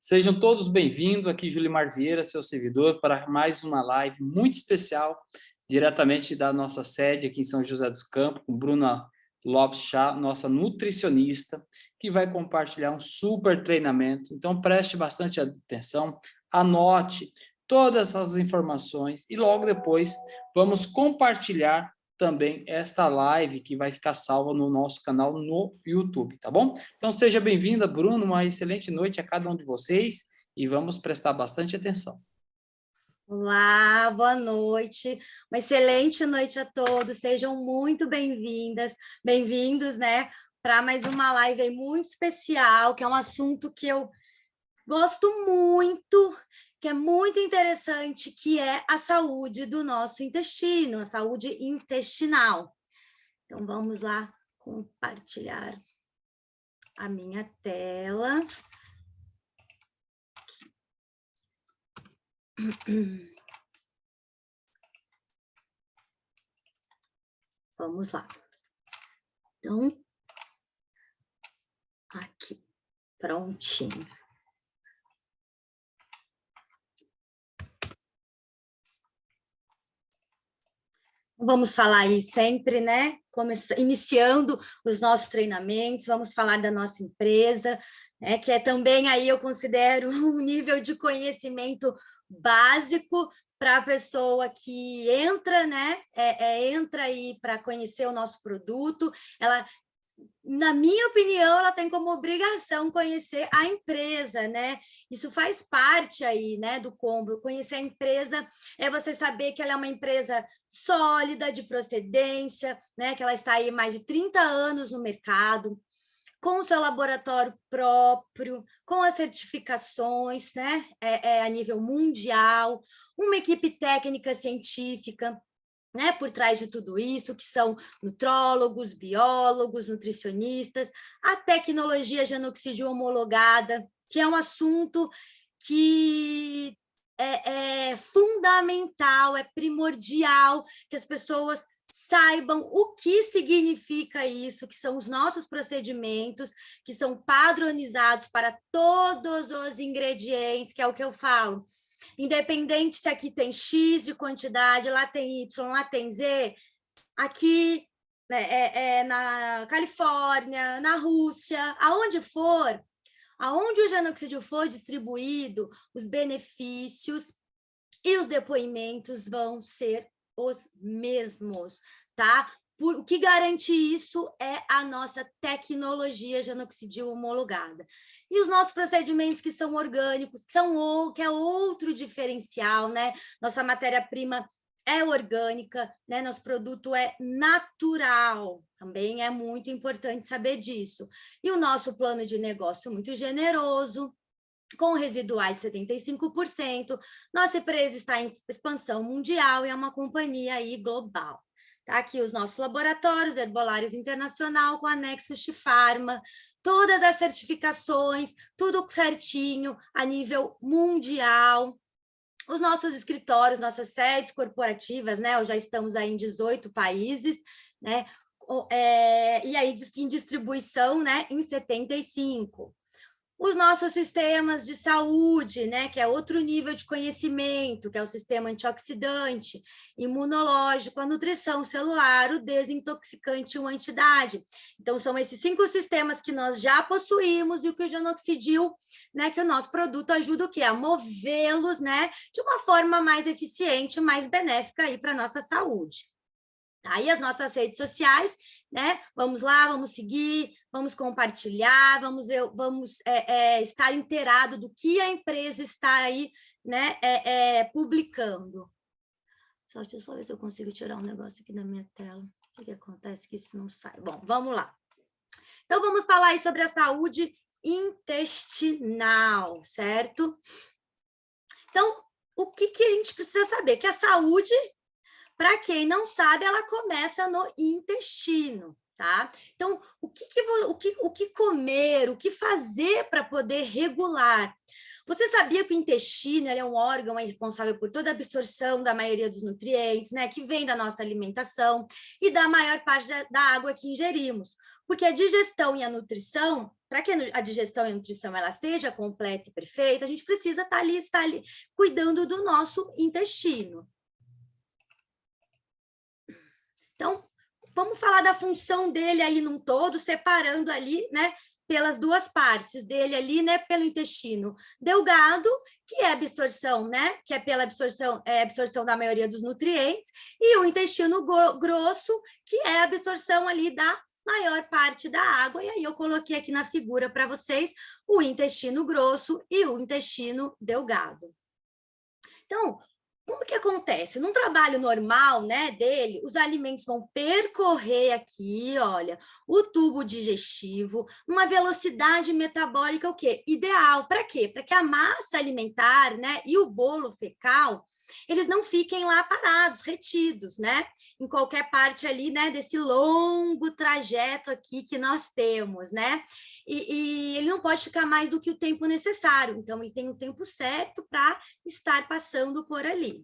Sejam todos bem-vindos, aqui Julimar Vieira, seu servidor, para mais uma live muito especial, diretamente da nossa sede aqui em São José dos Campos, com Bruna Lopes Chá, nossa nutricionista, que vai compartilhar um super treinamento. Então, preste bastante atenção, anote todas as informações e logo depois vamos compartilhar também esta live que vai ficar salva no nosso canal no YouTube, tá bom? Então, seja bem-vinda, Bruno, uma excelente noite a cada um de vocês e vamos prestar bastante atenção. Olá, boa noite, uma excelente noite a todos, sejam muito bem-vindos, né, para mais uma live aí muito especial, que é um assunto que eu gosto muito, que é muito interessante, que é a saúde do nosso intestino, a saúde intestinal. Então, vamos lá compartilhar a minha tela. Vamos lá. Então, aqui, prontinho. Vamos falar aí sempre, né? Iniciando os nossos treinamentos, vamos falar da nossa empresa, né? Que é também aí eu considero um nível de conhecimento básico para a pessoa que entra, né? Entra aí para conhecer o nosso produto, ela, na minha opinião, ela tem como obrigação conhecer a empresa, né? Isso faz parte aí, né, do combo. Conhecer a empresa é você saber que ela é uma empresa sólida, de procedência, né? Que ela está aí mais de 30 anos no mercado, com o seu laboratório próprio, com as certificações, né? A nível mundial, uma equipe técnica científica, né, por trás de tudo isso, que são nutrólogos, biólogos, nutricionistas, a tecnologia genoxídeo homologada, que é um assunto que é fundamental, é primordial que as pessoas saibam o que significa isso, que são os nossos procedimentos, que são padronizados para todos os ingredientes, que é o que eu falo. Independente se aqui tem X de quantidade, lá tem Y, lá tem Z, aqui, né, na Califórnia, na Rússia, aonde o genoxídeo for distribuído, os benefícios e os depoimentos vão ser os mesmos, tá? O que garante isso é a nossa tecnologia genoxidil homologada. E os nossos procedimentos que são orgânicos, que é outro diferencial, né? Nossa matéria-prima é orgânica, né? Nosso produto é natural, também é muito importante saber disso. E o nosso plano de negócio muito generoso, com residuais de 75%. Nossa empresa está em expansão mundial e é uma companhia aí global. Tá aqui os nossos laboratórios, Herbolares Internacional, com anexo Chifarma, todas as certificações, tudo certinho a nível mundial. Os nossos escritórios, nossas sedes corporativas, né? Já estamos aí em 18 países, né? E aí em distribuição, né? Em 75. Os nossos sistemas de saúde, né, que é outro nível de conhecimento, que é o sistema antioxidante, imunológico, a nutrição celular, o desintoxicante e o antidade. Então, são esses 5 sistemas que nós já possuímos e o que o genoxidil, né, que o nosso produto ajuda o quê? A movê-los, né, de uma forma mais eficiente, mais benéfica aí para a nossa saúde. Aí as nossas redes sociais, né? Vamos lá, vamos seguir, vamos compartilhar, vamos estar inteirado do que a empresa está aí, né? Publicando. Deixa eu só ver se eu consigo tirar um negócio aqui da minha tela. O que acontece que isso não sai? Bom, vamos lá. Então, vamos falar aí sobre a saúde intestinal, certo? Então, o que a gente precisa saber? Que a saúde, para quem não sabe, ela começa no intestino, tá? Então, o que comer, o que fazer para poder regular? Você sabia que o intestino é um órgão responsável por toda a absorção da maioria dos nutrientes, né, que vem da nossa alimentação e da maior parte da água que ingerimos? Porque a digestão e a nutrição, para que a digestão e a nutrição ela seja completa e perfeita, a gente precisa estar ali cuidando do nosso intestino. Então, vamos falar da função dele aí num todo, separando ali, né, pelas duas partes dele ali, né, pelo intestino delgado, que é absorção, né, que é pela absorção da maioria dos nutrientes, e o intestino grosso, que é a absorção ali da maior parte da água, e aí eu coloquei aqui na figura para vocês o intestino grosso e o intestino delgado. Então, como que acontece? Num trabalho normal, né, dele, os alimentos vão percorrer aqui, olha, o tubo digestivo, uma velocidade metabólica, o quê? Ideal. Para quê? Para que a massa alimentar, né, e o bolo fecal, eles não fiquem lá parados, retidos, né, em qualquer parte ali, né, desse longo trajeto aqui que nós temos, né, e ele não pode ficar mais do que o tempo necessário, então ele tem o tempo certo para estar passando por ali.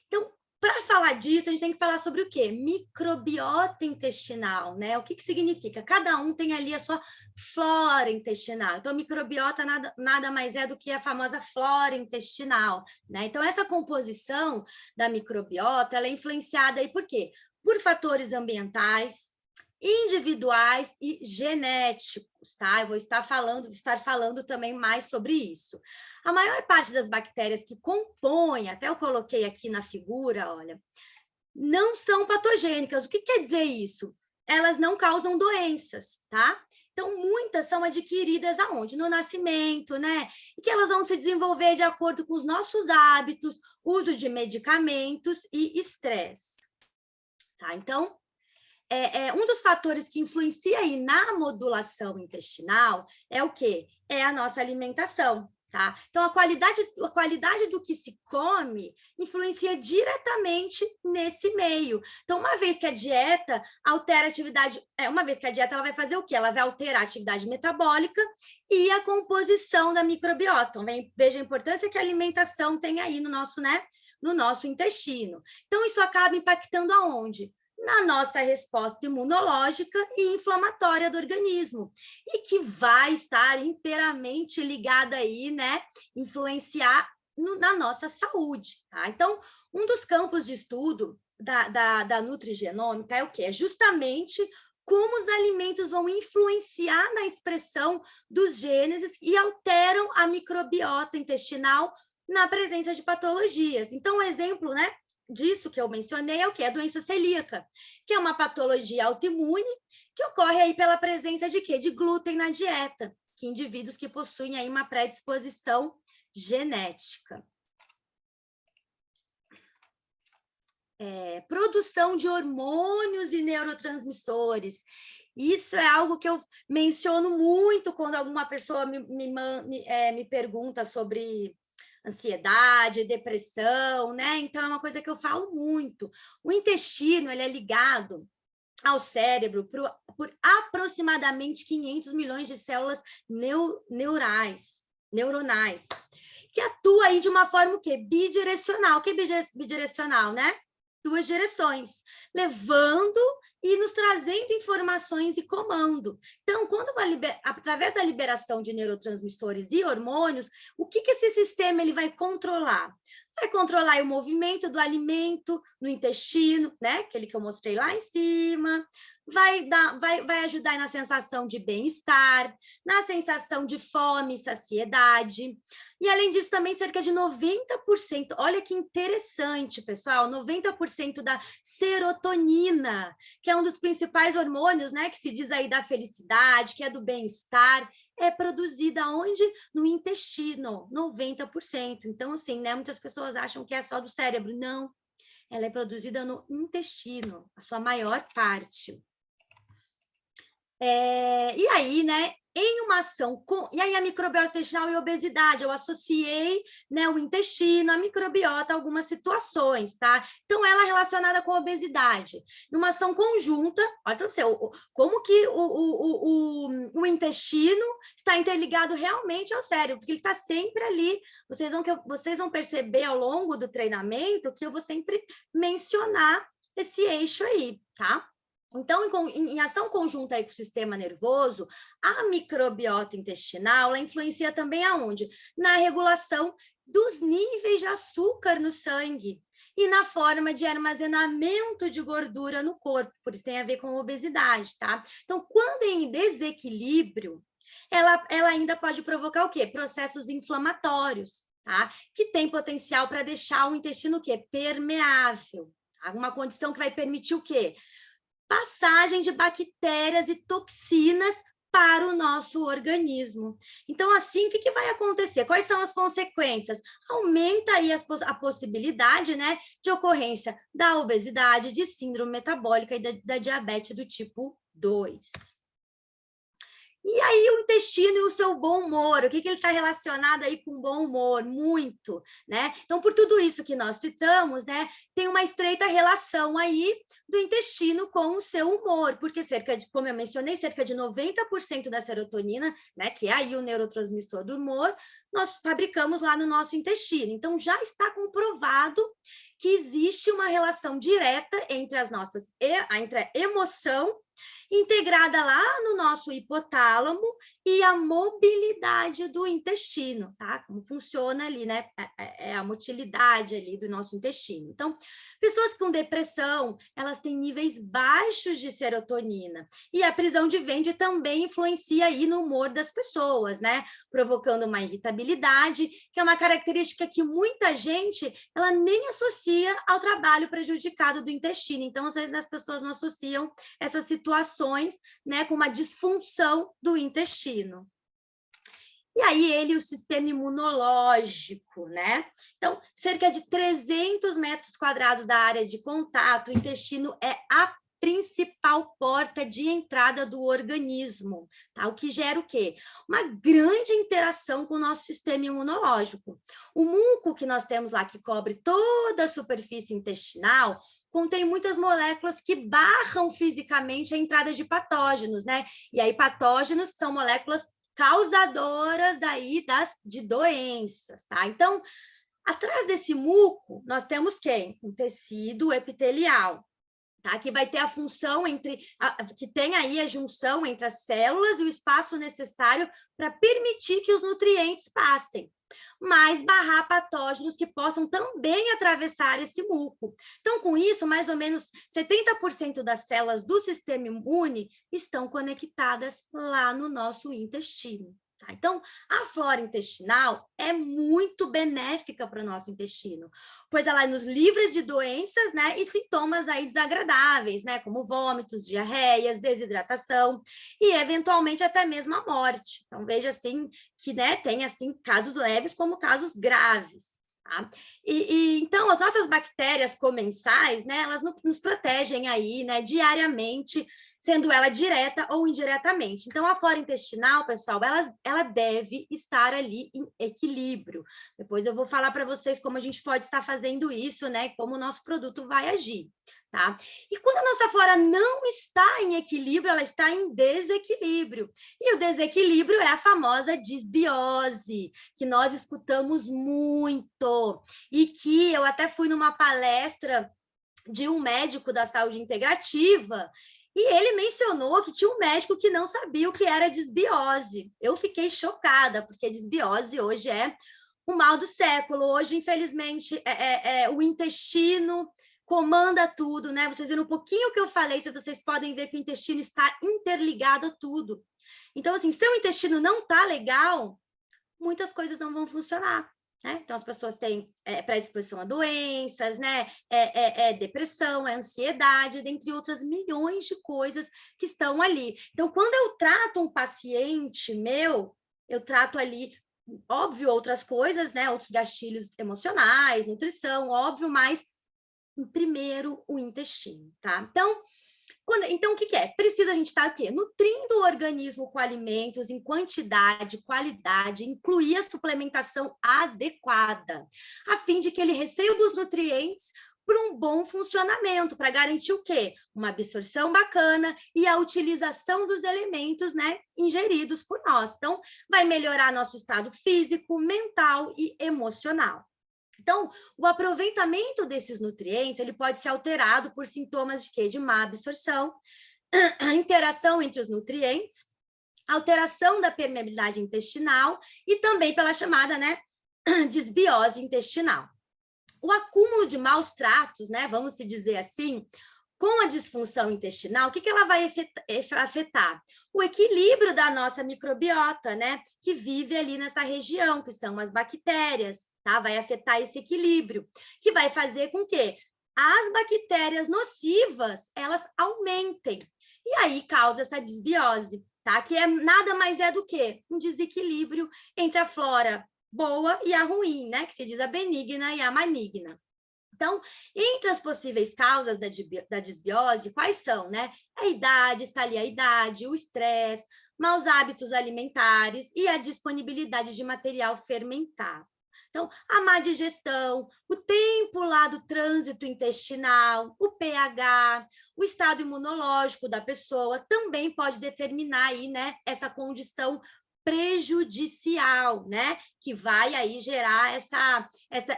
Então, para falar disso, a gente tem que falar sobre o quê? Microbiota intestinal, né? O que significa? Cada um tem ali a sua flora intestinal. Então, microbiota nada mais é do que a famosa flora intestinal, né? Então, essa composição da microbiota, ela é influenciada aí por quê? Por fatores ambientais, individuais e genéticos, tá? Eu vou estar falando também mais sobre isso. A maior parte das bactérias que compõem, até eu coloquei aqui na figura, olha, não são patogênicas. O que quer dizer isso? Elas não causam doenças, tá? Então, muitas são adquiridas aonde? No nascimento, né? E que elas vão se desenvolver de acordo com os nossos hábitos, uso de medicamentos e estresse, tá? Então, um dos fatores que influencia aí na modulação intestinal é o quê? É a nossa alimentação, tá? Então, a qualidade do que se come influencia diretamente nesse meio. Então, uma vez que a dieta altera a atividade, uma vez que a dieta ela vai fazer o quê? Ela vai alterar a atividade metabólica e a composição da microbiota. Então, veja a importância que a alimentação tem aí no nosso, né, no nosso intestino. Então, isso acaba impactando aonde? Na nossa resposta imunológica e inflamatória do organismo, e que vai estar inteiramente ligada aí, né, influenciar na nossa saúde, tá? Então, um dos campos de estudo da nutrigenômica é o quê? É justamente como os alimentos vão influenciar na expressão dos genes e alteram a microbiota intestinal na presença de patologias. Então, um exemplo, né, disso que eu mencionei é o que? A doença celíaca, que é uma patologia autoimune que ocorre aí pela presença de quê? De glúten na dieta, que indivíduos que possuem aí uma predisposição genética. Produção de hormônios e neurotransmissores. Isso é algo que eu menciono muito quando alguma pessoa me pergunta sobre ansiedade, depressão, né? Então, é uma coisa que eu falo muito. O intestino, ele é ligado ao cérebro por aproximadamente 500 milhões de células neuronais, que atua aí de uma forma o quê? Bidirecional. O que é bidirecional, né? Duas direções, levando e nos trazendo informações e comando. Então, através da liberação de neurotransmissores e hormônios, o que esse sistema ele vai controlar? Vai controlar o movimento do alimento no intestino, né? Aquele que eu mostrei lá em cima. Vai ajudar na sensação de bem-estar, na sensação de fome e saciedade. E, além disso, também cerca de 90%, olha que interessante, pessoal, 90% da serotonina, que é um dos principais hormônios, né, que se diz aí da felicidade, que é do bem-estar, é produzida onde? No intestino, 90%. Então, assim, né, muitas pessoas acham que é só do cérebro. Não, ela é produzida no intestino, a sua maior parte. E aí, né, em uma ação com... E aí a microbiota intestinal e obesidade, eu associei, né, o intestino, a microbiota a algumas situações, tá? Então, ela é relacionada com a obesidade. Numa ação conjunta, olha para você, como que o intestino está interligado realmente ao cérebro, porque ele está sempre ali. Vocês vão perceber ao longo do treinamento que eu vou sempre mencionar esse eixo aí, tá? Então, em ação conjunta aí com o sistema nervoso, a microbiota intestinal, ela influencia também aonde? Na regulação dos níveis de açúcar no sangue e na forma de armazenamento de gordura no corpo, por isso tem a ver com obesidade, tá? Então, quando em desequilíbrio, ela ainda pode provocar o quê? Processos inflamatórios, tá? Que tem potencial para deixar o intestino o quê? Permeável. Tá? Uma condição que vai permitir o quê? Passagem de bactérias e toxinas para o nosso organismo. Então, assim, o que vai acontecer? Quais são as consequências? Aumenta aí a possibilidade, né, de ocorrência da obesidade, de síndrome metabólica e da diabetes do tipo 2. E aí o intestino e o seu bom humor, o que ele está relacionado aí com bom humor? Muito, né? Então, por tudo isso que nós citamos, né, tem uma estreita relação aí do intestino com o seu humor, porque como eu mencionei, cerca de 90% da serotonina, né, que é aí o neurotransmissor do humor, nós fabricamos lá no nosso intestino. Então, já está comprovado que existe uma relação direta entre entre a emoção integrada lá no nosso hipotálamo e a mobilidade do intestino, tá? Como funciona ali, né? É a motilidade ali do nosso intestino. Então, pessoas com depressão, elas têm níveis baixos de serotonina. E a prisão de ventre também influencia aí no humor das pessoas, né? Provocando uma irritabilidade, que é uma característica que muita gente, ela nem associa ao trabalho prejudicado do intestino. Então, às vezes, as pessoas não associam essas situações, né, com uma disfunção do intestino. E aí o sistema imunológico, né? Então, cerca de 300 metros quadrados da área de contato, o intestino é a principal porta de entrada do organismo, tá? O que gera o quê? Uma grande interação com o nosso sistema imunológico. O muco que nós temos lá, que cobre toda a superfície intestinal, contém muitas moléculas que barram fisicamente a entrada de patógenos, né? E aí, patógenos são moléculas causadoras daí de doenças, tá? Então, atrás desse muco, nós temos quem? Um tecido epitelial, tá? Que vai ter a função que tem aí a junção entre as células e o espaço necessário para permitir que os nutrientes passem, mas barrar patógenos que possam também atravessar esse muco. Então, com isso, mais ou menos 70% das células do sistema imune estão conectadas lá no nosso intestino. Tá? Então, a flora intestinal é muito benéfica para o nosso intestino, pois ela nos livra de doenças, né, e sintomas aí desagradáveis, né, como vômitos, diarreias, desidratação e, eventualmente, até mesmo a morte. Então, veja, assim, que, né, tem, assim, casos leves como casos graves. Tá? Então, as nossas bactérias comensais, né, elas nos protegem aí, né, diariamente, sendo ela direta ou indiretamente. Então, a flora intestinal, pessoal, ela deve estar ali em equilíbrio. Depois eu vou falar para vocês como a gente pode estar fazendo isso, né, como o nosso produto vai agir. Tá? E quando a nossa flora não está em equilíbrio, ela está em desequilíbrio. E o desequilíbrio é a famosa disbiose, que nós escutamos muito, e que eu até fui numa palestra de um médico da saúde integrativa, e ele mencionou que tinha um médico que não sabia o que era disbiose. Eu fiquei chocada, porque a disbiose hoje é o mal do século. Hoje, infelizmente, o intestino comanda tudo, né? Vocês viram um pouquinho o que eu falei, se vocês podem ver que o intestino está interligado a tudo. Então, assim, se o intestino não está legal, muitas coisas não vão funcionar. Né? Então, as pessoas têm predisposição a doenças, né? Depressão, ansiedade, dentre outras milhões de coisas que estão ali. Então, quando eu trato um paciente meu, eu trato ali, óbvio, outras coisas, né? Outros gatilhos emocionais, nutrição, óbvio, mas primeiro o intestino, tá? Então, Então, o que é? Precisa a gente estar o quê? Nutrindo o organismo com alimentos em quantidade, qualidade, incluir a suplementação adequada, a fim de que ele receba os nutrientes para um bom funcionamento, para garantir o quê? Uma absorção bacana e a utilização dos elementos, né, ingeridos por nós. Então, vai melhorar nosso estado físico, mental e emocional. Então, o aproveitamento desses nutrientes, ele pode ser alterado por sintomas de quê? De má absorção, a interação entre os nutrientes, alteração da permeabilidade intestinal e também pela chamada, né, desbiose intestinal. O acúmulo de maus tratos, né, vamos se dizer assim, com a disfunção intestinal, o que ela vai afetar? O equilíbrio da nossa microbiota, né, que vive ali nessa região, que são as bactérias, tá? Vai afetar esse equilíbrio, que vai fazer com que as bactérias nocivas, elas aumentem. E aí causa essa desbiose, tá? Que nada mais é do que um desequilíbrio entre a flora boa e a ruim, né? Que se diz a benigna e a maligna. Então, entre as possíveis causas da desbiose, quais são, né? A idade, está ali a idade, o estresse, maus hábitos alimentares e a disponibilidade de material fermentado. Então, a má digestão, o tempo lá do trânsito intestinal, o pH, o estado imunológico da pessoa também pode determinar aí, né, essa condição prejudicial, né, que vai aí gerar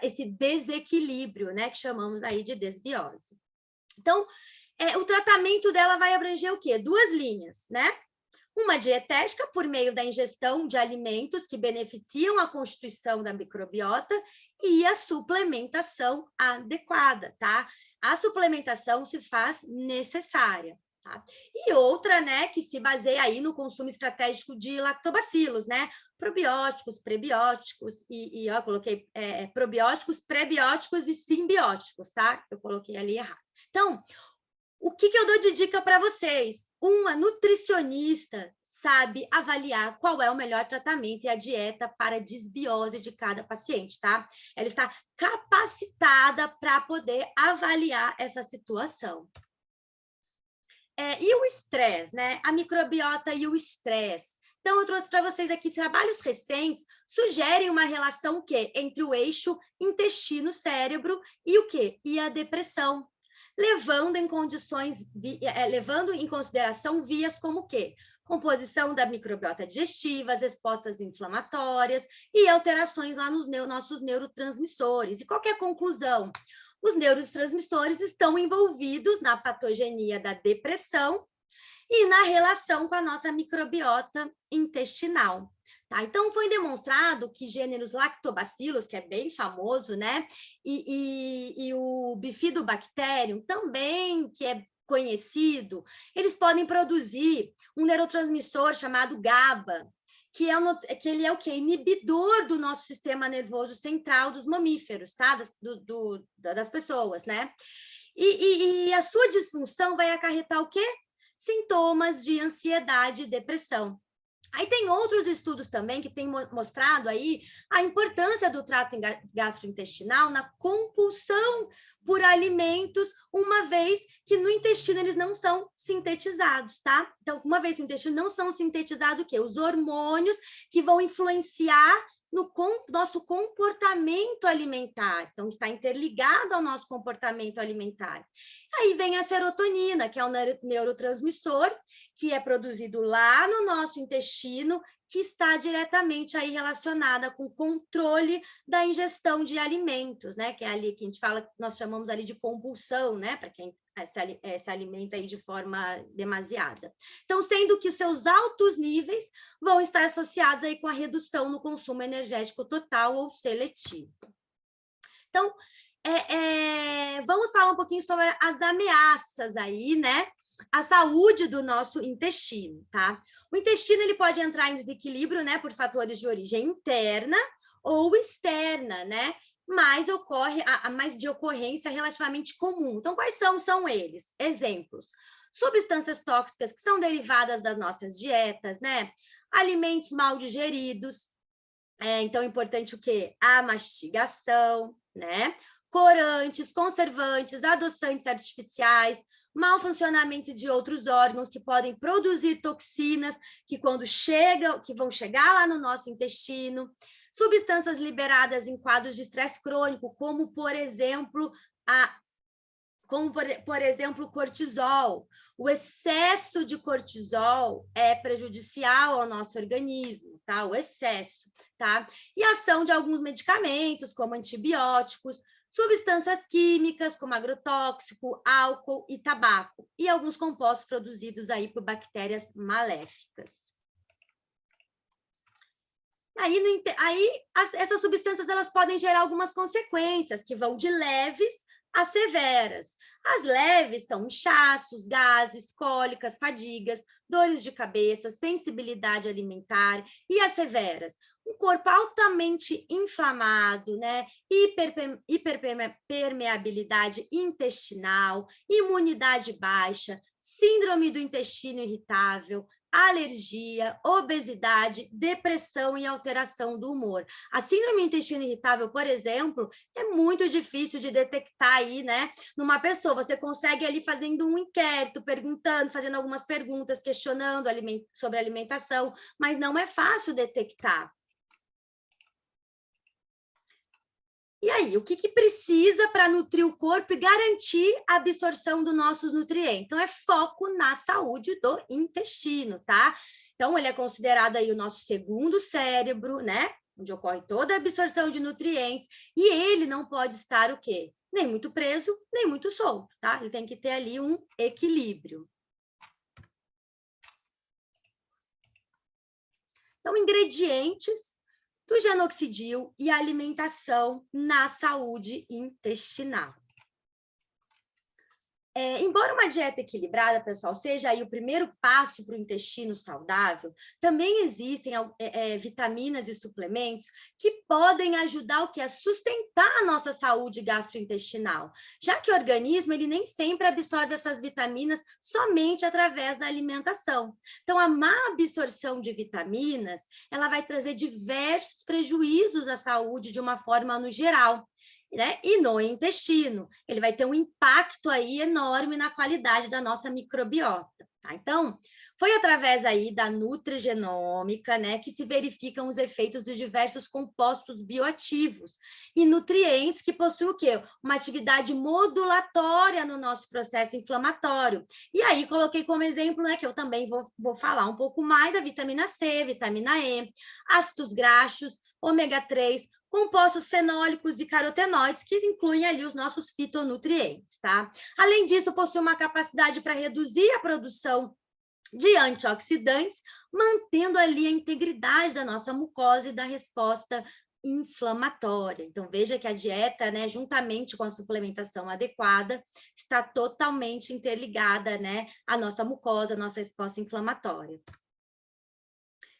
esse desequilíbrio, né, que chamamos aí de desbiose. Então, o tratamento dela vai abranger o quê? 2 linhas, né? Uma dietética por meio da ingestão de alimentos que beneficiam a constituição da microbiota e a suplementação adequada, tá? A suplementação se faz necessária. Tá? E outra, né, que se baseia aí no consumo estratégico de lactobacilos, né? Probióticos, prebióticos e eu coloquei probióticos, prebióticos e simbióticos, tá? Eu coloquei ali errado. Então, o que eu dou de dica para vocês? Uma nutricionista sabe avaliar qual é o melhor tratamento e a dieta para a desbiose de cada paciente, tá? Ela está capacitada para poder avaliar essa situação. E o estresse, né? A microbiota e o estresse. Então, eu trouxe para vocês aqui trabalhos recentes sugerem uma relação entre o eixo intestino-cérebro e o quê? E a depressão, levando em consideração vias como o quê? Composição da microbiota digestiva, as respostas inflamatórias e alterações lá nos nossos neurotransmissores. E qual que é a conclusão? Os neurotransmissores estão envolvidos na patogenia da depressão e na relação com a nossa microbiota intestinal. Tá? Então, foi demonstrado que gêneros lactobacilos, que é bem famoso, né? E o bifidobacterium, também, que é conhecido, eles podem produzir um neurotransmissor chamado GABA, que ele é o quê? Inibidor do nosso sistema nervoso central dos mamíferos, tá? Das pessoas, né? E a sua disfunção vai acarretar o quê? Sintomas de ansiedade e depressão. Aí tem outros estudos também que têm mostrado aí a importância do trato gastrointestinal na compulsão por alimentos, uma vez que no intestino eles não são sintetizados, tá? Então, uma vez no intestino não são sintetizados o quê? Os hormônios que vão influenciar no nosso comportamento alimentar. Então, está interligado ao nosso comportamento alimentar. Aí vem a serotonina, que é um neurotransmissor que é produzido lá no nosso intestino, que está diretamente aí relacionada com o controle da ingestão de alimentos, né? Que é ali que a gente fala, nós chamamos ali de compulsão, né? Para quem se alimenta aí de forma demasiada. Então, sendo que seus altos níveis vão estar associados aí com a redução no consumo energético total ou seletivo. Então, vamos falar um pouquinho sobre as ameaças aí, né? A saúde do nosso intestino, tá? O intestino, ele pode entrar em desequilíbrio, né, por fatores de origem interna ou externa, né? Mas de ocorrência relativamente comum. Então, quais são eles? Exemplos: substâncias tóxicas que são derivadas das nossas dietas, né? Alimentos mal digeridos. Então, é importante o quê? A mastigação, né? Corantes, conservantes, adoçantes artificiais, mau funcionamento de outros órgãos que podem produzir toxinas que vão chegar lá no nosso intestino, substâncias liberadas em quadros de estresse crônico, como por exemplo o cortisol. O excesso de cortisol é prejudicial ao nosso organismo, tá? O excesso, tá? E a ação de alguns medicamentos, como antibióticos, substâncias químicas, como agrotóxico, álcool e tabaco, e alguns compostos produzidos aí por bactérias maléficas. Essas substâncias elas podem gerar algumas consequências, que vão de leves as severas. As leves são inchaços, gases, cólicas, fadigas, dores de cabeça, sensibilidade alimentar. E as severas? Um corpo altamente inflamado, né? Hiperpermeabilidade intestinal, imunidade baixa, síndrome do intestino irritável, alergia, obesidade, depressão e alteração do humor. A síndrome do intestino irritável, por exemplo, é muito difícil de detectar aí, né? Numa pessoa, você consegue ali fazendo um inquérito, perguntando, fazendo algumas perguntas, questionando sobre alimentação, mas não é fácil detectar. E aí, o que precisa para nutrir o corpo e garantir a absorção dos nossos nutrientes? Então, é foco na saúde do intestino, tá? Então, ele é considerado aí o nosso segundo cérebro, né? Onde ocorre toda a absorção de nutrientes, e ele não pode estar o quê? Nem muito preso, nem muito solto, tá? Ele tem que ter ali um equilíbrio. Então, ingredientes do genoxidil e a alimentação na saúde intestinal. Embora uma dieta equilibrada, pessoal, seja aí o primeiro passo para o intestino saudável, também existem vitaminas e suplementos que podem ajudar o que? A sustentar a nossa saúde gastrointestinal, já que o organismo ele nem sempre absorve essas vitaminas somente através da alimentação. Então, a má absorção de vitaminas, ela vai trazer diversos prejuízos à saúde de uma forma no geral. Né? E no intestino, ele vai ter um impacto aí enorme na qualidade da nossa microbiota, tá? Então, foi através aí da nutrigenômica, né, que se verificam os efeitos de diversos compostos bioativos e nutrientes que possuem o quê? Uma atividade modulatória no nosso processo inflamatório. E aí, coloquei como exemplo, né, que eu também vou falar um pouco mais, a vitamina C, vitamina E, ácidos graxos, ômega 3, compostos fenólicos e carotenoides, que incluem ali os nossos fitonutrientes, tá? Além disso, possui uma capacidade para reduzir a produção de antioxidantes, mantendo ali a integridade da nossa mucosa e da resposta inflamatória. Então, veja que a dieta, né, juntamente com a suplementação adequada, está totalmente interligada, né, à nossa mucosa, à nossa resposta inflamatória.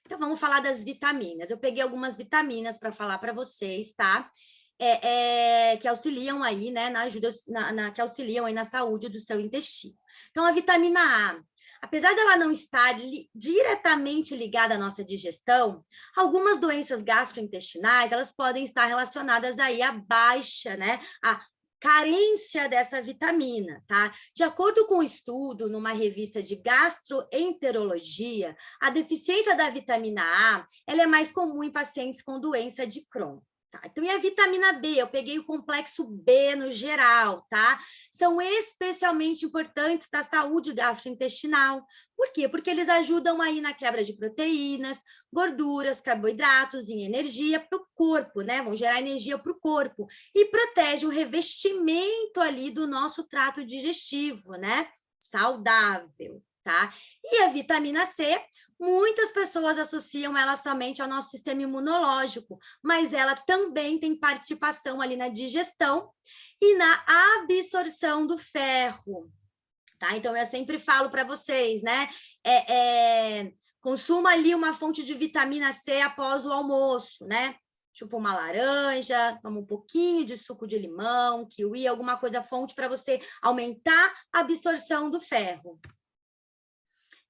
Então, vamos falar das vitaminas. Eu peguei algumas vitaminas para falar para vocês, tá? Que auxiliam aí, né, que auxiliam aí na saúde do seu intestino. Então, a vitamina A, apesar dela não estar diretamente ligada à nossa digestão, algumas doenças gastrointestinais, elas podem estar relacionadas aí à baixa, né, a carência dessa vitamina, tá? De acordo com um estudo numa revista de gastroenterologia, a deficiência da vitamina A, ela é mais comum em pacientes com doença de Crohn. Tá? Então, e a vitamina B? Eu peguei o complexo B no geral, tá? São especialmente importantes para a saúde gastrointestinal. Por quê? Porque eles ajudam aí na quebra de proteínas, gorduras, carboidratos e energia para o corpo, né? Vão gerar energia para o corpo. E protege o revestimento ali do nosso trato digestivo, né? Saudável, tá? E a vitamina C, muitas pessoas associam ela somente ao nosso sistema imunológico, mas ela também tem participação ali na digestão e na absorção do ferro, tá? Então, eu sempre falo para vocês, né? Consuma ali uma fonte de vitamina C após o almoço, né? Chupa uma laranja, toma um pouquinho de suco de limão, kiwi, alguma coisa fonte para você aumentar a absorção do ferro.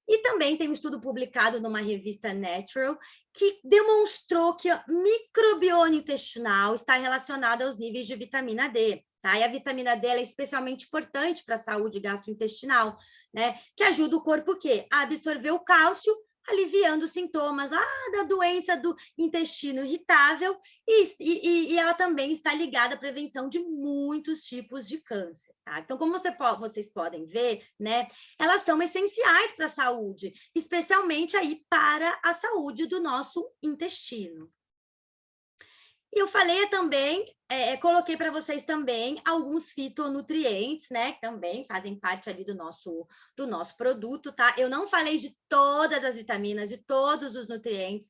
E também tem um estudo publicado numa revista Natural que demonstrou que a microbiota intestinal está relacionada aos níveis de vitamina D. tá? E a vitamina D ela é especialmente importante para a saúde gastrointestinal, né? Que ajuda o corpo o quê? A absorver o cálcio, aliviando os sintomas da doença do intestino irritável e ela também está ligada à prevenção de muitos tipos de câncer, tá? Então, como vocês podem ver, né, elas são essenciais para a saúde, especialmente aí para a saúde do nosso intestino. E eu falei também, coloquei para vocês também alguns fitonutrientes, né? Que também fazem parte ali do nosso produto, tá? Eu não falei de todas as vitaminas, de todos os nutrientes,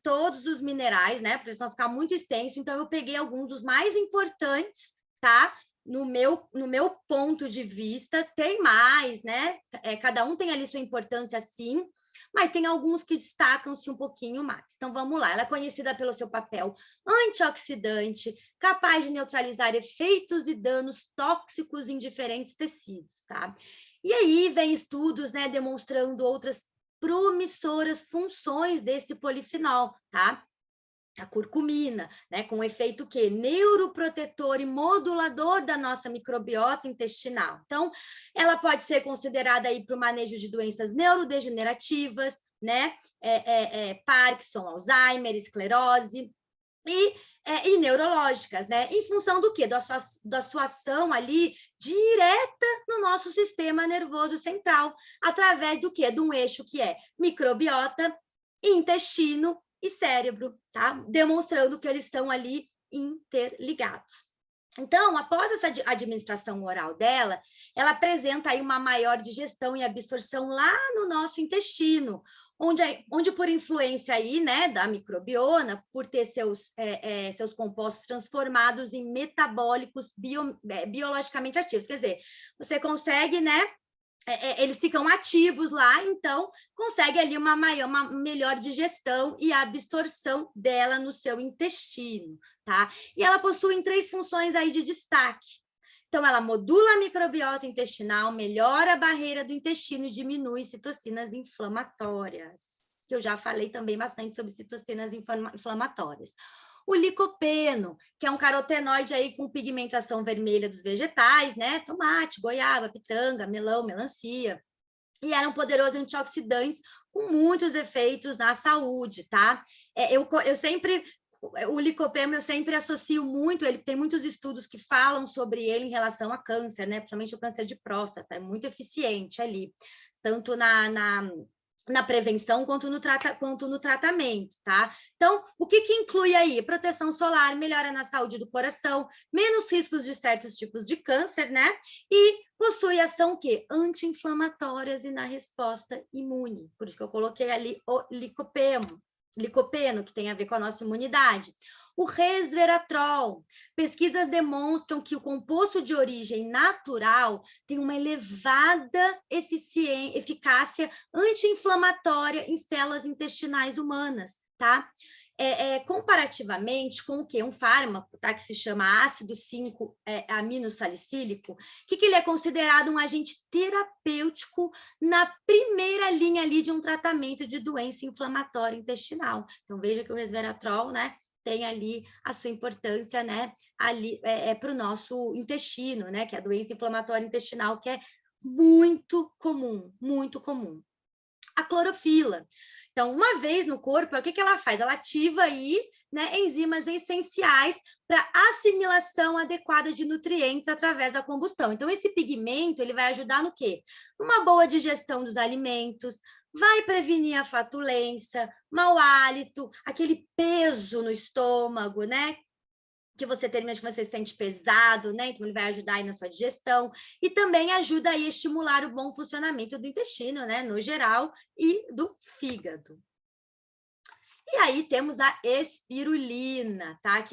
todos os minerais, né? Porque senão ficar muito extenso. Então, eu peguei alguns dos mais importantes, tá? No meu ponto de vista, tem mais, né? Cada um tem ali sua importância, sim, mas tem alguns que destacam-se um pouquinho mais. Então, vamos lá. Ela é conhecida pelo seu papel antioxidante, capaz de neutralizar efeitos e danos tóxicos em diferentes tecidos, tá? E aí vem estudos, né, demonstrando outras promissoras funções desse polifenol, tá? A curcumina, né, com efeito que neuroprotetor e modulador da nossa microbiota intestinal. Então, ela pode ser considerada aí para o manejo de doenças neurodegenerativas, né, Parkinson, Alzheimer, esclerose e neurológicas, né, em função do quê? Da sua ação ali direta no nosso sistema nervoso central, através do quê? De um eixo que é microbiota, intestino e cérebro, tá? Demonstrando que eles estão ali interligados. Então, após essa administração oral dela, ela apresenta aí uma maior digestão e absorção lá no nosso intestino, onde por influência aí, né, da microbiota, por ter seus compostos transformados em metabólicos biologicamente ativos, quer dizer, você consegue, né, eles ficam ativos lá, então consegue ali uma melhor digestão e absorção dela no seu intestino, tá? E ela possui 3 funções aí de destaque. Então, ela modula a microbiota intestinal, melhora a barreira do intestino e diminui citocinas inflamatórias. Que eu já falei também bastante sobre citocinas inflamatórias. O licopeno, que é um carotenoide aí com pigmentação vermelha dos vegetais, né? Tomate, goiaba, pitanga, melão, melancia. E ela é um poderoso antioxidante com muitos efeitos na saúde, tá? Eu sempre... O licopeno eu sempre associo muito, ele tem muitos estudos que falam sobre ele em relação a câncer, né? Principalmente o câncer de próstata, é muito eficiente ali, tanto na prevenção quanto no tratamento, tá? Então, o que inclui aí? Proteção solar, melhora na saúde do coração, menos riscos de certos tipos de câncer, né? E possui ação o quê? Anti-inflamatórias e na resposta imune. Por isso que eu coloquei ali o licopeno, que tem a ver com a nossa imunidade. O resveratrol. Pesquisas demonstram que o composto de origem natural tem uma elevada eficácia anti-inflamatória em células intestinais humanas, tá? Comparativamente com o quê? Um fármaco, tá? Que se chama ácido 5-aminosalicílico, que ele é considerado um agente terapêutico na primeira linha ali de um tratamento de doença inflamatória intestinal. Então, veja que o resveratrol, né, tem ali a sua importância, né, ali para o nosso intestino, né, que é a doença inflamatória intestinal, que é muito comum, muito comum. A clorofila. Então, uma vez no corpo, o que ela faz? Ela ativa aí, né, enzimas essenciais para assimilação adequada de nutrientes através da combustão. Então, esse pigmento, ele vai ajudar no quê? Uma boa digestão dos alimentos, vai prevenir a flatulência, mau hálito, aquele peso no estômago, né? Que você termina de você se sente pesado, né? Então, ele vai ajudar aí na sua digestão e também ajuda aí a estimular o bom funcionamento do intestino, né? No geral, e do fígado. E aí temos a espirulina, tá?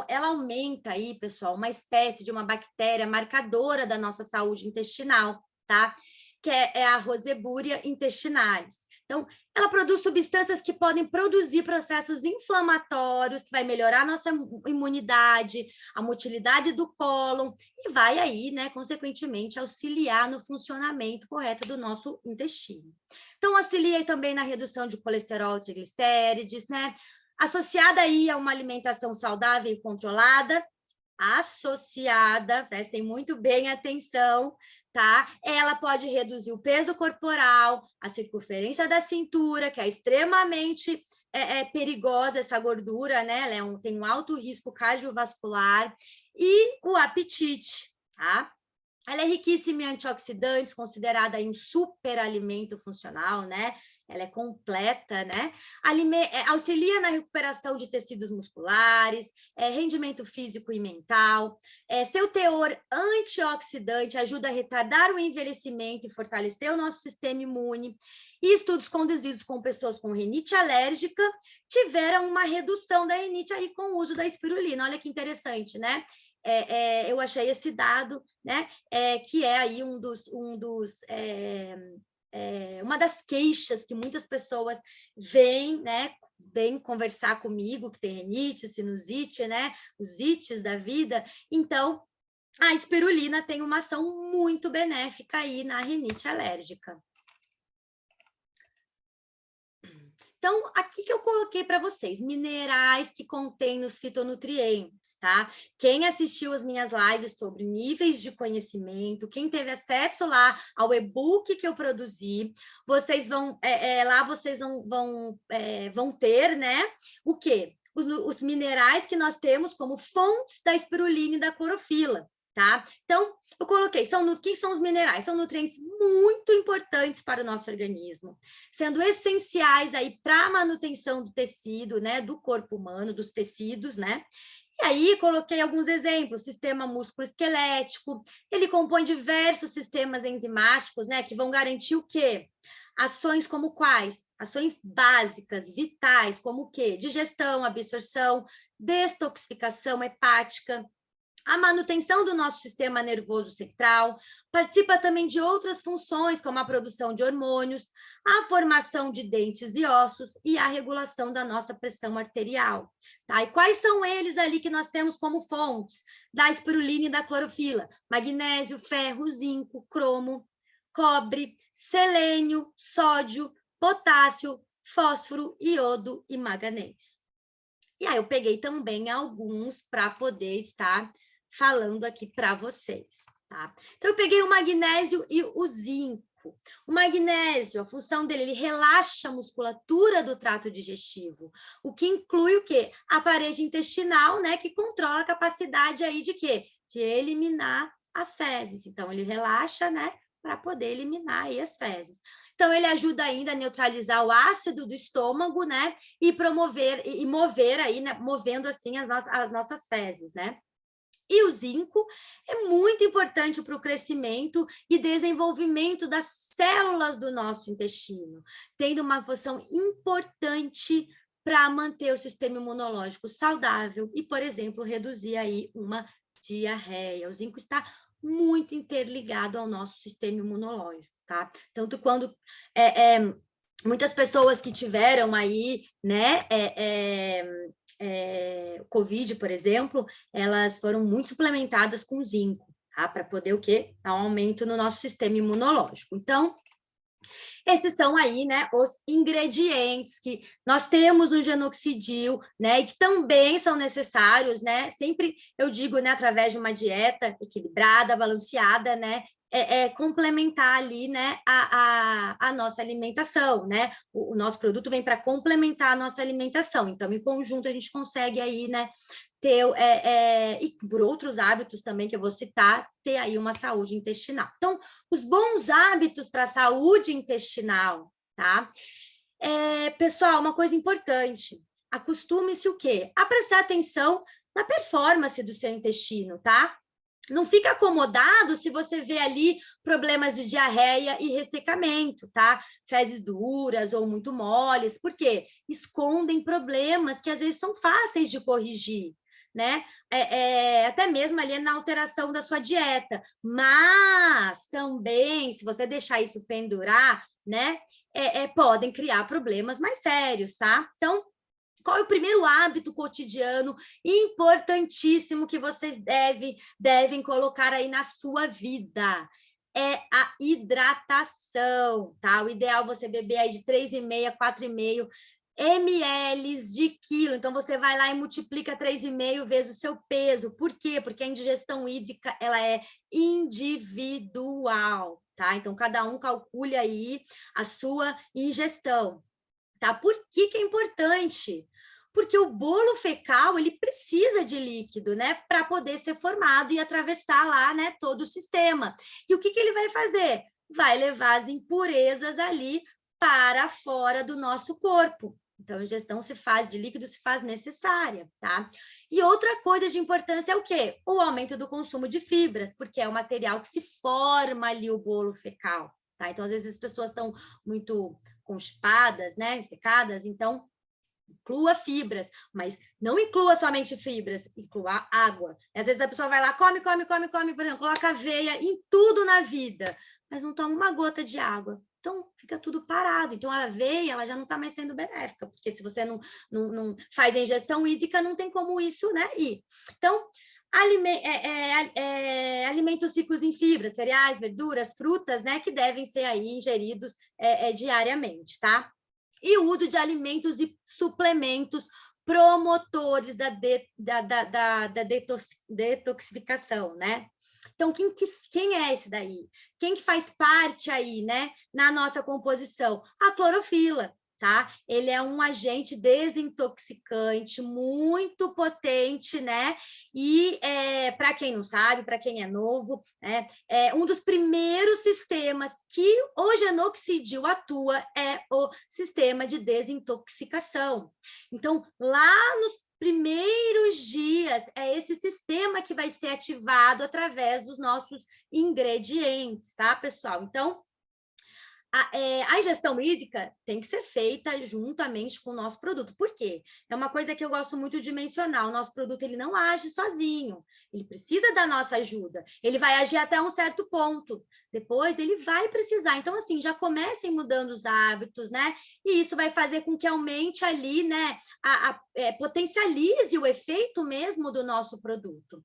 Ela aumenta aí, pessoal, uma espécie de uma bactéria marcadora da nossa saúde intestinal, tá? Que é a Roseburia intestinalis. Então, ela produz substâncias que podem produzir processos inflamatórios, que vai melhorar a nossa imunidade, a motilidade do cólon, e vai aí, né, consequentemente, auxiliar no funcionamento correto do nosso intestino. Então, auxilia também na redução de colesterol e triglicérides, né? Associada aí a uma alimentação saudável e controlada, associada, prestem muito bem atenção, tá? Ela pode reduzir o peso corporal, a circunferência da cintura, que é extremamente perigosa essa gordura, né? Ela tem um alto risco cardiovascular, e o apetite, tá? Ela é riquíssima em antioxidantes, considerada aí um superalimento funcional, né? Ela é completa, né? Auxilia na recuperação de tecidos musculares, rendimento físico e mental. Seu teor antioxidante ajuda a retardar o envelhecimento e fortalecer o nosso sistema imune. E estudos conduzidos com pessoas com rinite alérgica tiveram uma redução da rinite aí com o uso da espirulina. Olha que interessante, né? Eu achei esse dado, né? Que é aí uma das queixas que muitas pessoas vêm, né? Vêm conversar comigo, que tem rinite, sinusite, né? Os ites da vida. Então, a espirulina tem uma ação muito benéfica aí na rinite alérgica. Então, aqui que eu coloquei para vocês, minerais que contêm os fitonutrientes, tá? Quem assistiu as minhas lives sobre níveis de conhecimento, quem teve acesso lá ao e-book que eu produzi, vocês vão, lá vocês vão ter, né? O quê? Os minerais que nós temos como fontes da espirulina e da clorofila. Tá? Então, eu coloquei, quem são os minerais? São nutrientes muito importantes para o nosso organismo, sendo essenciais aí para a manutenção do tecido, né, do corpo humano, dos tecidos, né? E aí, coloquei alguns exemplos, sistema músculo-esquelético, ele compõe diversos sistemas enzimáticos, né, que vão garantir o quê? Ações como quais? Ações básicas, vitais, como o quê? Digestão, absorção, detoxificação hepática, a manutenção do nosso sistema nervoso central, participa também de outras funções, como a produção de hormônios, a formação de dentes e ossos e a regulação da nossa pressão arterial. Tá? E quais são eles ali que nós temos como fontes da espirulina e da clorofila? Magnésio, ferro, zinco, cromo, cobre, selênio, sódio, potássio, fósforo, iodo e manganês. E aí eu peguei também alguns para poder estar falando aqui para vocês, tá? Então, eu peguei o magnésio e o zinco. O magnésio, a função dele, ele relaxa a musculatura do trato digestivo, o que inclui o quê? A parede intestinal, né, que controla a capacidade aí de quê? De eliminar as fezes. Então, ele relaxa, né, para poder eliminar aí as fezes. Então, ele ajuda ainda a neutralizar o ácido do estômago, né, e promover, e mover aí, né, movendo assim as nossas fezes, né? E o zinco é muito importante para o crescimento e desenvolvimento das células do nosso intestino, tendo uma função importante para manter o sistema imunológico saudável e, por exemplo, reduzir aí uma diarreia. O zinco está muito interligado ao nosso sistema imunológico, tá? Tanto quando muitas pessoas que tiveram aí, né, Covid, por exemplo, elas foram muito suplementadas com zinco, tá? Para poder o quê? Dar um aumento no nosso sistema imunológico. Então, esses são aí, né, os ingredientes que nós temos no Genoxidil, né, e que também são necessários, né, sempre eu digo, né, através de uma dieta equilibrada, balanceada, né, complementar ali, né, a nossa alimentação, né, o nosso produto vem para complementar a nossa alimentação, então, em conjunto, a gente consegue aí, né, ter, e por outros hábitos também que eu vou citar, ter aí uma saúde intestinal. Então, os bons hábitos para a saúde intestinal, tá? Pessoal, uma coisa importante, acostume-se o quê? A prestar atenção na performance do seu intestino, tá? Não fica acomodado se você vê ali problemas de diarreia e ressecamento, tá? Fezes duras ou muito moles, por quê? Escondem problemas que às vezes são fáceis de corrigir, né? Até mesmo ali na alteração da sua dieta, mas também, se você deixar isso pendurar, né? Podem criar problemas mais sérios, tá? Então, qual é o primeiro hábito cotidiano importantíssimo que vocês devem colocar aí na sua vida? É a hidratação, tá? O ideal é você beber aí de 3,5 a 4,5 ml de quilo. Então, você vai lá e multiplica 3,5 vezes o seu peso. Por quê? Porque a ingestão hídrica, ela é individual, tá? Então, cada um calcule aí a sua ingestão, tá? Por que que é importante? Porque o bolo fecal, ele precisa de líquido, né? Para poder ser formado e atravessar lá, né? Todo o sistema. E o que que ele vai fazer? Vai levar as impurezas ali para fora do nosso corpo. Então, a ingestão se faz de líquido, se faz necessária, tá? E outra coisa de importância é o quê? O aumento do consumo de fibras, porque é o material que se forma ali o bolo fecal, tá? Então, às vezes as pessoas estão muito constipadas, né? Secadas, então inclua fibras, mas não inclua somente fibras, inclua água. Às vezes a pessoa vai lá, come, por exemplo, coloca aveia em tudo na vida, mas não toma uma gota de água. Então, fica tudo parado. Então, a aveia ela já não está mais sendo benéfica, porque se você não faz a ingestão hídrica, não tem como isso, né, ir. Então, alimentos ricos em fibras, cereais, verduras, frutas, né, que devem ser aí ingeridos diariamente, tá? E o uso de alimentos e suplementos promotores da detoxificação, né? Então, quem é esse daí? Quem que faz parte aí, né, na nossa composição? A clorofila, tá? Ele é um agente desintoxicante muito potente, né? E para quem não sabe, para quem é novo, né, é um dos primeiros sistemas que o Genoxidil atua é o sistema de desintoxicação. Então, lá nos primeiros dias, é esse sistema que vai ser ativado através dos nossos ingredientes, tá, pessoal? Então, a ingestão hídrica tem que ser feita juntamente com o nosso produto. Por quê? É uma coisa que eu gosto muito de mencionar. O nosso produto ele não age sozinho. Ele precisa da nossa ajuda. Ele vai agir até um certo ponto. Depois ele vai precisar. Então, assim, já comecem mudando os hábitos, né? E isso vai fazer com que aumente ali, né? Potencialize o efeito mesmo do nosso produto.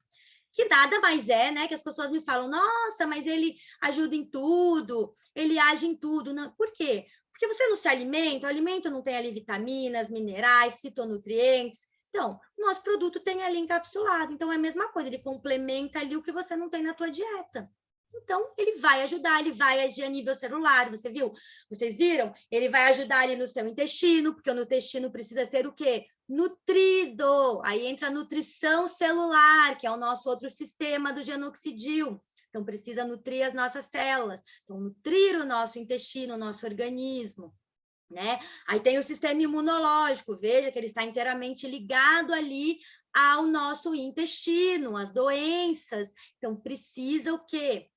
Que nada mais é, né? Que as pessoas me falam, nossa, mas ele ajuda em tudo, ele age em tudo. Não, por quê? Porque você não se alimenta, o alimento não tem ali vitaminas, minerais, fitonutrientes. Então, nosso produto tem ali encapsulado. Então, é a mesma coisa, ele complementa ali o que você não tem na tua dieta. Então, ele vai ajudar, ele vai agir a nível celular, você viu? Vocês viram? Ele vai ajudar ali no seu intestino, porque o intestino precisa ser o quê? Nutrido. Aí entra a nutrição celular, que é o nosso outro sistema do Genoxidil. Então, precisa nutrir as nossas células. Então, nutrir o nosso intestino, o nosso organismo. Né? Aí tem o sistema imunológico, veja que ele está inteiramente ligado ali ao nosso intestino, às doenças. Então, precisa o quê?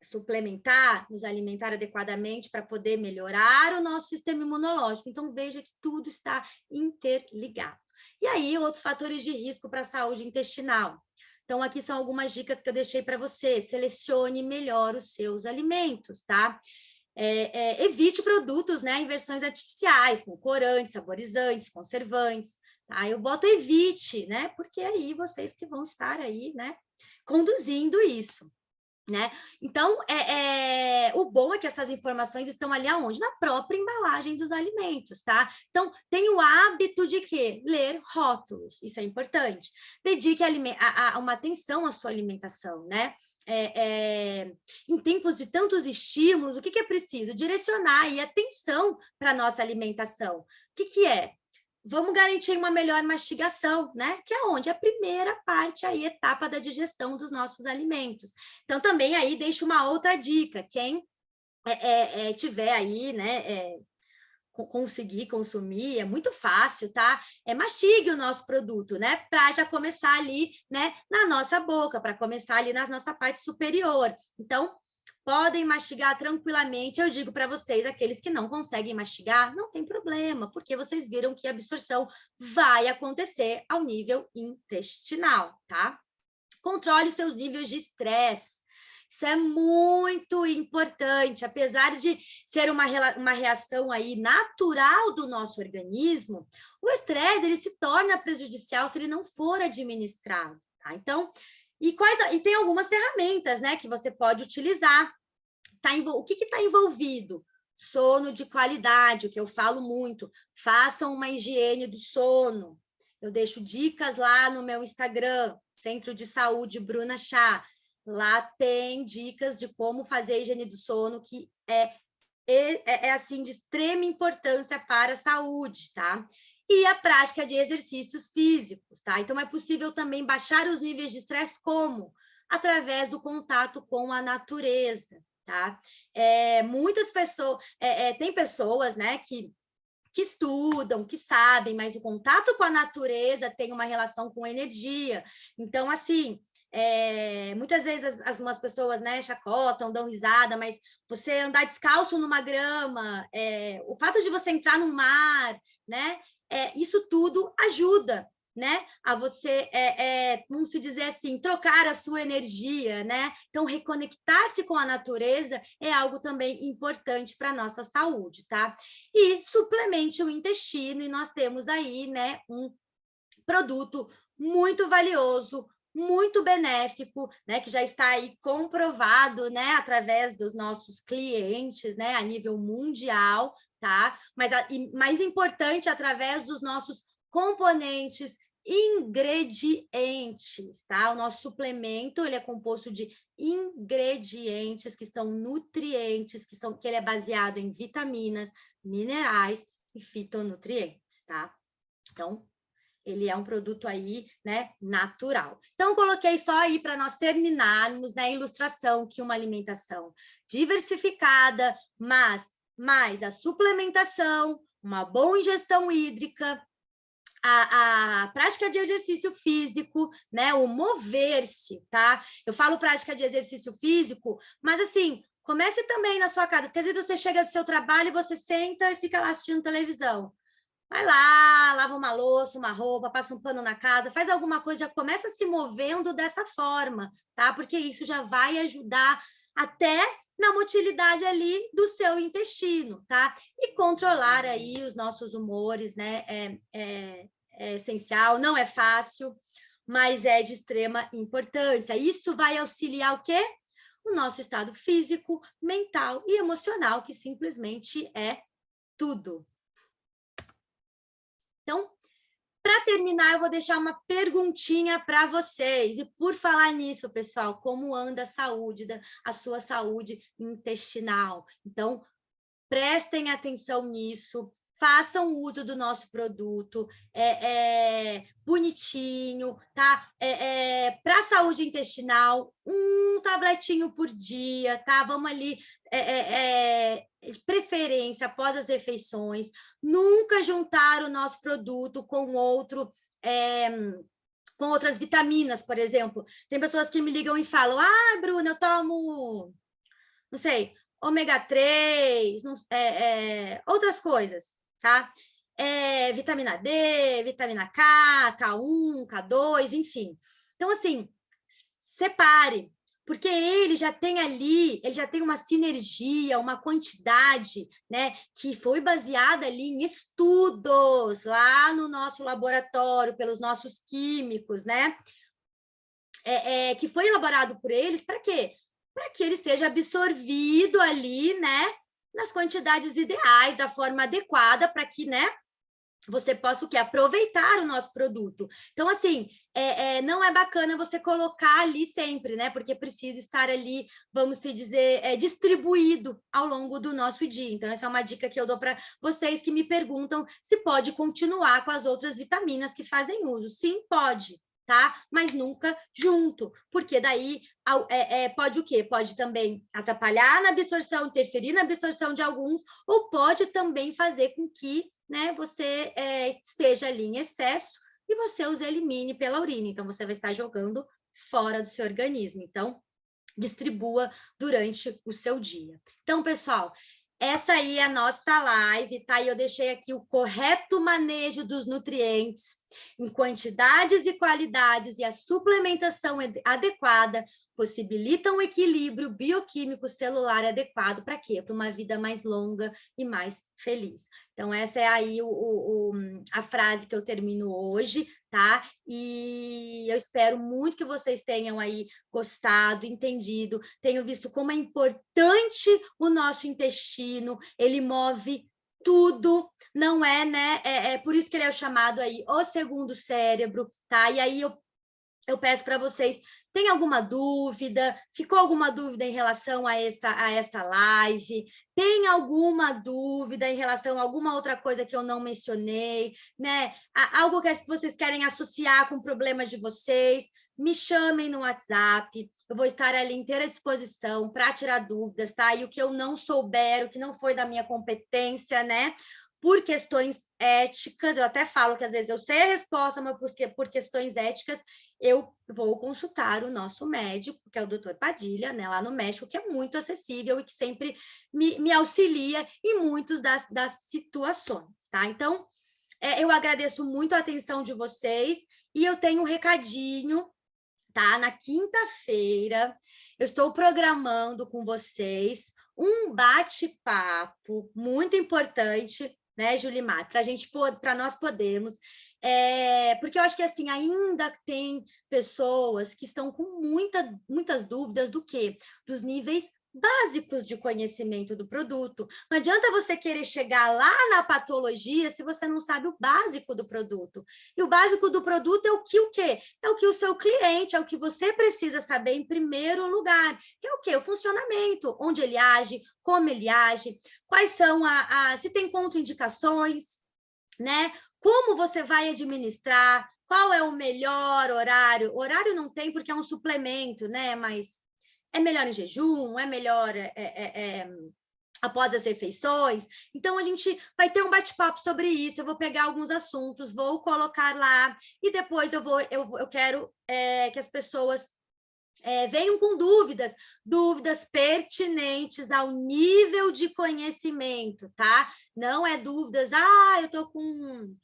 Suplementar, nos alimentar adequadamente para poder melhorar o nosso sistema imunológico. Então, veja que tudo está interligado. E aí, outros fatores de risco para a saúde intestinal. Então, aqui são algumas dicas que eu deixei para você. Selecione melhor os seus alimentos, tá? Evite produtos, né, em versões artificiais, com corantes, saborizantes, conservantes. Tá? Eu boto evite, né? Porque aí vocês que vão estar aí, né, conduzindo isso. Né? Então, o bom é que essas informações estão ali aonde? Na própria embalagem dos alimentos, tá? Então, tenha o hábito de quê? Ler rótulos, isso é importante. Dedique uma atenção à sua alimentação, né? Em tempos de tantos estímulos, o que é preciso? Direcionar aí atenção para a nossa alimentação. O que é? Vamos garantir uma melhor mastigação, né? Que é onde? A primeira parte aí, etapa da digestão dos nossos alimentos. Então, também aí deixo uma outra dica. Quem tiver aí, né, conseguir consumir, é muito fácil, tá? Mastigue o nosso produto, né? Para já começar ali, né, na nossa boca, para começar ali na nossa parte superior. Então, podem mastigar tranquilamente. Eu digo para vocês, aqueles que não conseguem mastigar, não tem problema, porque vocês viram que a absorção vai acontecer ao nível intestinal, tá? Controle os seus níveis de estresse. Isso é muito importante, apesar de ser uma reação aí natural do nosso organismo, o estresse ele se torna prejudicial se ele não for administrado, tá? Então, e tem algumas ferramentas, né, que você pode utilizar. O que está envolvido? sono de qualidade, o que eu falo muito, façam uma higiene do sono. Eu deixo dicas lá no meu Instagram, Centro de Saúde Bruna Chá. Lá tem dicas de como fazer a higiene do sono, que é assim, de extrema importância para a saúde, tá? E a prática de exercícios físicos, tá? Então, é possível também baixar os níveis de estresse como? Através do contato com a natureza, tá? Muitas pessoas, tem pessoas, né, que estudam, que sabem, mas o contato com a natureza tem uma relação com energia. Então, assim, muitas vezes algumas pessoas, né, chacotam, dão risada, mas você andar descalço numa grama, o fato de você entrar no mar, né, isso tudo ajuda, né, a você, vamos se dizer assim, trocar a sua energia, né? Então, reconectar-se com a natureza é algo também importante para a nossa saúde, tá? E suplemente o intestino, e nós temos aí, né, um produto muito valioso, muito benéfico, né, que já está aí comprovado, né, através dos nossos clientes, né, a nível mundial, tá? Mas mais importante, através dos nossos componentes, ingredientes, tá? O nosso suplemento, ele é composto de ingredientes que são nutrientes, que ele é baseado em vitaminas, minerais e fitonutrientes, tá? Então, ele é um produto aí, né, natural. Então, coloquei só aí para nós terminarmos, né, a ilustração que uma alimentação diversificada, mas mais a suplementação, uma boa ingestão hídrica, a prática de exercício físico, né, o mover-se, tá? Eu falo prática de exercício físico, mas assim, comece também na sua casa, porque às vezes você chega do seu trabalho e você senta e fica lá assistindo televisão. Vai lá, lava uma louça, uma roupa, passa um pano na casa, faz alguma coisa, já começa se movendo dessa forma, tá? Porque isso já vai ajudar até na motilidade ali do seu intestino, tá? E controlar aí os nossos humores, né? É essencial, não é fácil, mas é de extrema importância. Isso vai auxiliar o quê? O nosso estado físico, mental e emocional, que simplesmente é tudo. Então, para terminar, eu vou deixar uma perguntinha para vocês. E por falar nisso, pessoal, como anda a sua saúde intestinal? Então, prestem atenção nisso, façam uso do nosso produto, bonitinho, tá? Para a saúde intestinal, um tabletinho por dia, tá? Vamos ali, preferência após as refeições, nunca juntar o nosso produto com outro, com outras vitaminas, por exemplo. Tem pessoas que me ligam e falam, Bruna, eu tomo, não sei, ômega 3, outras coisas, tá? Vitamina D, vitamina K, K1, K2, enfim. Então, assim, separe, porque ele já tem ali, ele já tem uma sinergia, uma quantidade, né, que foi baseada ali em estudos lá no nosso laboratório, pelos nossos químicos, né? Que foi elaborado por eles, para quê? Para que ele seja absorvido ali, né, nas quantidades ideais, da forma adequada, para que, né, você possa o quê? Aproveitar o nosso produto. Então, assim, não é bacana você colocar ali sempre, né? Porque precisa estar ali, vamos se dizer, distribuído ao longo do nosso dia. Então, essa é uma dica que eu dou para vocês que me perguntam se pode continuar com as outras vitaminas que fazem uso. Sim, pode, tá? Mas nunca junto, porque daí pode o quê? Pode também atrapalhar na absorção, interferir na absorção de alguns, ou pode também fazer com que, né, você esteja ali em excesso e você os elimine pela urina. Então, você vai estar jogando fora do seu organismo. Então, distribua durante o seu dia. Então, pessoal, essa aí é a nossa live, tá? E eu deixei aqui o correto manejo dos nutrientes em quantidades e qualidades e a suplementação adequada possibilitam um equilíbrio bioquímico celular adequado para quê? Para uma vida mais longa e mais feliz. Então, essa é aí a frase que eu termino hoje, tá? E eu espero muito que vocês tenham aí gostado, entendido, tenham visto como é importante o nosso intestino, ele move tudo, não é, né? É por isso que ele é chamado aí o segundo cérebro, tá? E aí eu peço para vocês, tem alguma dúvida? Ficou alguma dúvida em relação a essa live? Tem alguma dúvida em relação a alguma outra coisa que eu não mencionei? Né? Algo que vocês querem associar com problemas de vocês? Me chamem no WhatsApp, eu vou estar ali inteira à disposição para tirar dúvidas, tá? E o que eu não souber, o que não foi da minha competência, né? Por questões éticas, eu até falo que às vezes eu sei a resposta, mas por questões éticas, eu vou consultar o nosso médico, que é o Dr. Padilha, né, lá no México, que é muito acessível e que sempre me auxilia em muitas das situações, tá? Então, eu agradeço muito a atenção de vocês e eu tenho um recadinho, tá? Na quinta-feira, eu estou programando com vocês um bate-papo muito importante, né, Julimar, para nós podermos, porque eu acho que assim ainda tem pessoas que estão com muitas dúvidas do quê? Dos níveis básicos de conhecimento do produto. Não adianta você querer chegar lá na patologia se você não sabe o básico do produto. E o básico do produto é o quê? É o que o seu cliente, é o que você precisa saber em primeiro lugar, que é o quê? O funcionamento, onde ele age, como ele age, quais são se tem contraindicações, né? Como você vai administrar, qual é o melhor horário? Horário não tem porque é um suplemento, né? Mas é melhor em jejum, é melhor após as refeições. Então, a gente vai ter um bate-papo sobre isso. Eu vou pegar alguns assuntos, vou colocar lá, e depois eu quero que as pessoas venham com dúvidas pertinentes ao nível de conhecimento, tá? Não é dúvidas, eu tô com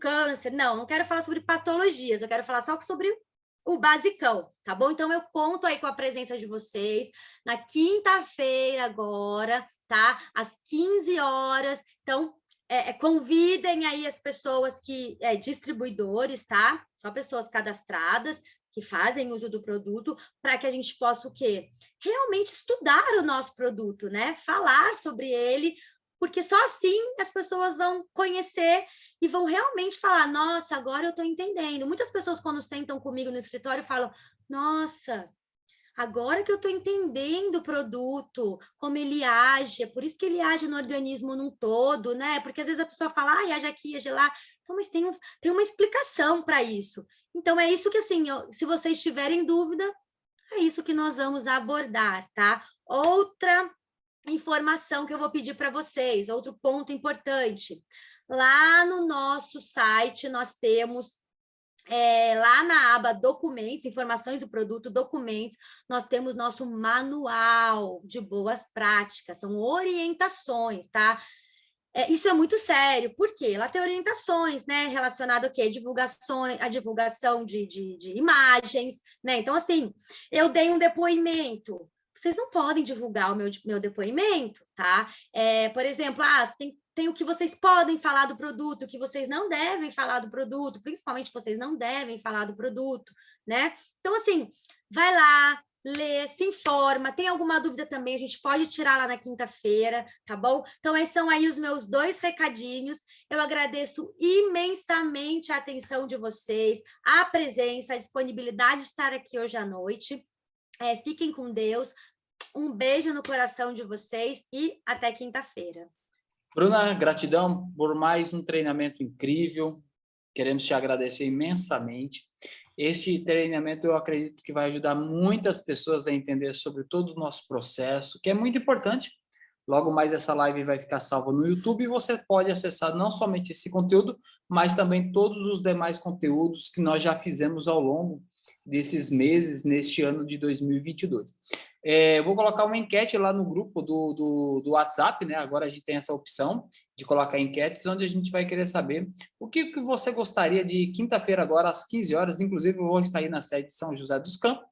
câncer. Não quero falar sobre patologias, eu quero falar só sobre o basicão, tá bom? Então, eu conto aí com a presença de vocês na quinta-feira agora, tá? Às 15 horas. Então, convidem aí as pessoas distribuidores, tá? Só pessoas cadastradas que fazem uso do produto, para que a gente possa o quê? Realmente estudar o nosso produto, né? Falar sobre ele, porque só assim as pessoas vão conhecer e vão realmente falar, nossa, agora eu estou entendendo. Muitas pessoas, quando sentam comigo no escritório, falam, nossa, agora que eu estou entendendo o produto, como ele age, é por isso que ele age no organismo num todo, né? Porque às vezes a pessoa fala, age aqui, age lá. Então, mas tem uma explicação para isso. Então, é isso que, assim, se vocês tiverem dúvida, é isso que nós vamos abordar, tá? Outra informação que eu vou pedir para vocês, outro ponto importante. Lá no nosso site, nós temos lá na aba documentos, informações do produto, documentos, nós temos nosso manual de boas práticas, são orientações, tá? Isso é muito sério, por quê? Lá tem orientações, né, relacionado ao quê? A divulgação de imagens, né? Então, assim, eu dei um depoimento, vocês não podem divulgar o meu depoimento, tá? Por exemplo, tem o que vocês podem falar do produto, o que vocês não devem falar do produto, principalmente vocês não devem falar do produto, né? Então, assim, vai lá, lê, se informa, tem alguma dúvida também, a gente pode tirar lá na quinta-feira, tá bom? Então, esses são aí os meus 2 recadinhos, eu agradeço imensamente a atenção de vocês, a presença, a disponibilidade de estar aqui hoje à noite, fiquem com Deus, um beijo no coração de vocês e até quinta-feira. Bruna, gratidão por mais um treinamento incrível, queremos te agradecer imensamente. Este treinamento eu acredito que vai ajudar muitas pessoas a entender sobre todo o nosso processo, que é muito importante. Logo mais essa live vai ficar salva no YouTube e você pode acessar não somente esse conteúdo, mas também todos os demais conteúdos que nós já fizemos ao longo desses meses, neste ano de 2022. Vou colocar uma enquete lá no grupo do WhatsApp, né? Agora a gente tem essa opção de colocar enquetes, onde a gente vai querer saber o que você gostaria de quinta-feira agora, às 15 horas, inclusive eu vou estar aí na sede de São José dos Campos,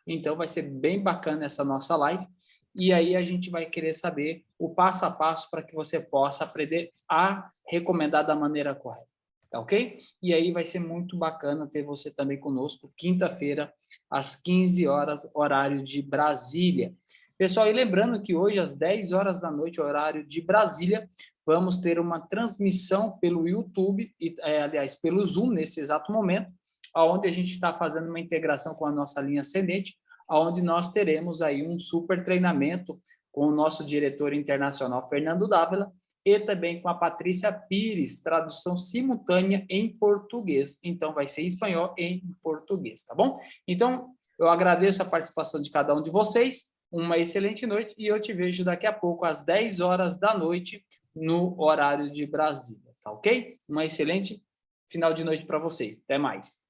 Então, vai ser bem bacana essa nossa live. E aí a gente vai querer saber o passo a passo para que você possa aprender a recomendar da maneira correta. Tá ok? E aí vai ser muito bacana ter você também conosco, quinta-feira, às 15 horas, horário de Brasília. Pessoal, e lembrando que hoje, às 10 horas da noite, horário de Brasília, vamos ter uma transmissão pelo YouTube, aliás, pelo Zoom, nesse exato momento, onde a gente está fazendo uma integração com a nossa linha ascendente, onde nós teremos aí um super treinamento com o nosso diretor internacional, Fernando Dávila, e também com a Patrícia Pires, tradução simultânea em português. Então, vai ser em espanhol e em português, tá bom? Então, eu agradeço a participação de cada um de vocês, uma excelente noite, e eu te vejo daqui a pouco, às 10 horas da noite, no horário de Brasília, tá ok? Uma excelente final de noite para vocês. Até mais.